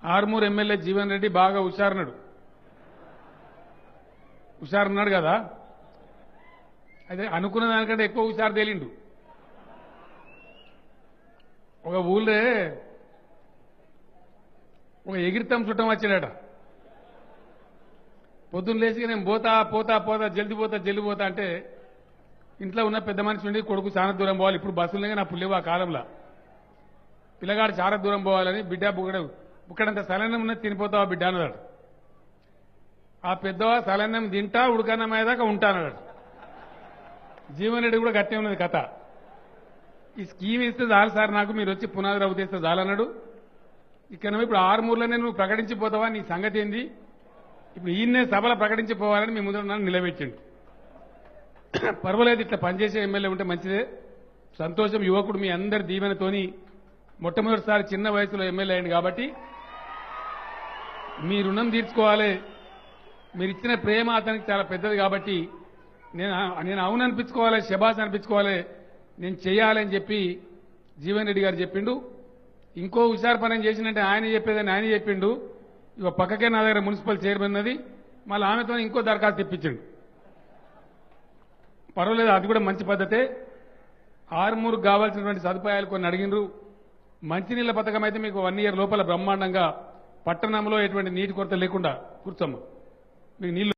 Armoor MLA Jeevan Reddy బాగా హుషారున్నాడు కదా. అయితే అనుకున్న దానికంటే ఎక్కువ హుషారు తేలిండు. ఒక ఊళ్ళో ఒక ఎగిరితం చుట్టం వచ్చాడట. పొద్దున్న లేచి నేను పోతా జల్ది పోతా అంటే ఇంట్లో ఉన్న పెద్ద మనిషి ఉండి కొడుకు చాలా దూరం పోవాలి, ఇప్పుడు బస్సులుగా నా పుల్లేవు ఆ కాలంలో, పిల్లగాడు చాలా దూరం పోవాలని బిడ్డ బుక్కడంత సలన్నం ఉన్నది తినిపోతావా బిడ్డ అన్నాడు. ఆ పెద్దవా సలన్నం తింటా ఉడకన్నం అయ్యేదాకా ఉంటానన్నాడు. జీవన్ రెడ్డి కూడా గట్టే ఉన్నది కథ. ఈ స్కీమ్ ఇస్తే చాలు సార్, నాకు మీరు వచ్చి పునాది అవుతేస్తే చాలన్నాడు. ఇక్కడ ఇప్పుడు ఆరుమూరులోనే నువ్వు ప్రకటించిపోతావా, నీ సంగతి ఏంది, ఇప్పుడు ఈయన్నే సభలో ప్రకటించిపోవాలని మీ ముందు నన్ను నిలబెట్టిండు. పర్వాలేదు, ఇట్లా పనిచేసే ఎమ్మెల్యే ఉంటే మంచిదే, సంతోషం. యువకుడు మీ అందరి దీవెనతోని మొట్టమొదటిసారి చిన్న వయసులో ఎమ్మెల్యే అయింది కాబట్టి మీ రుణం తీర్చుకోవాలి. మీరు ఇచ్చిన ప్రేమ అతనికి చాలా పెద్దది కాబట్టి నేను అవును అనిపించుకోవాలి, శబాస్ అనిపించుకోవాలి, నేను చేయాలని చెప్పి జీవన్ రెడ్డి గారు చెప్పిండు. ఇంకో హుషారు పని చేసినట్టే ఆయన చెప్పేదని ఆయన చెప్పిండు. ఇక పక్కకే నా దగ్గర మున్సిపల్ చైర్మన్ ఉన్నది, మళ్ళీ ఆమెతో ఇంకో దరఖాస్తు తెప్పించిండు. పర్వాలేదు, అది కూడా మంచి పద్ధతే. ఆరుమూరుకు కావాల్సినటువంటి సదుపాయాలు కొన్ని అడిగినరు. మంచినీళ్ల పథకం అయితే మీకు 1 year లోపల బ్రహ్మాండంగా పట్టణంలో ఎటువంటి నీటి కొరత లేకుండా కూర్చోమ్మ మీకు నీళ్లు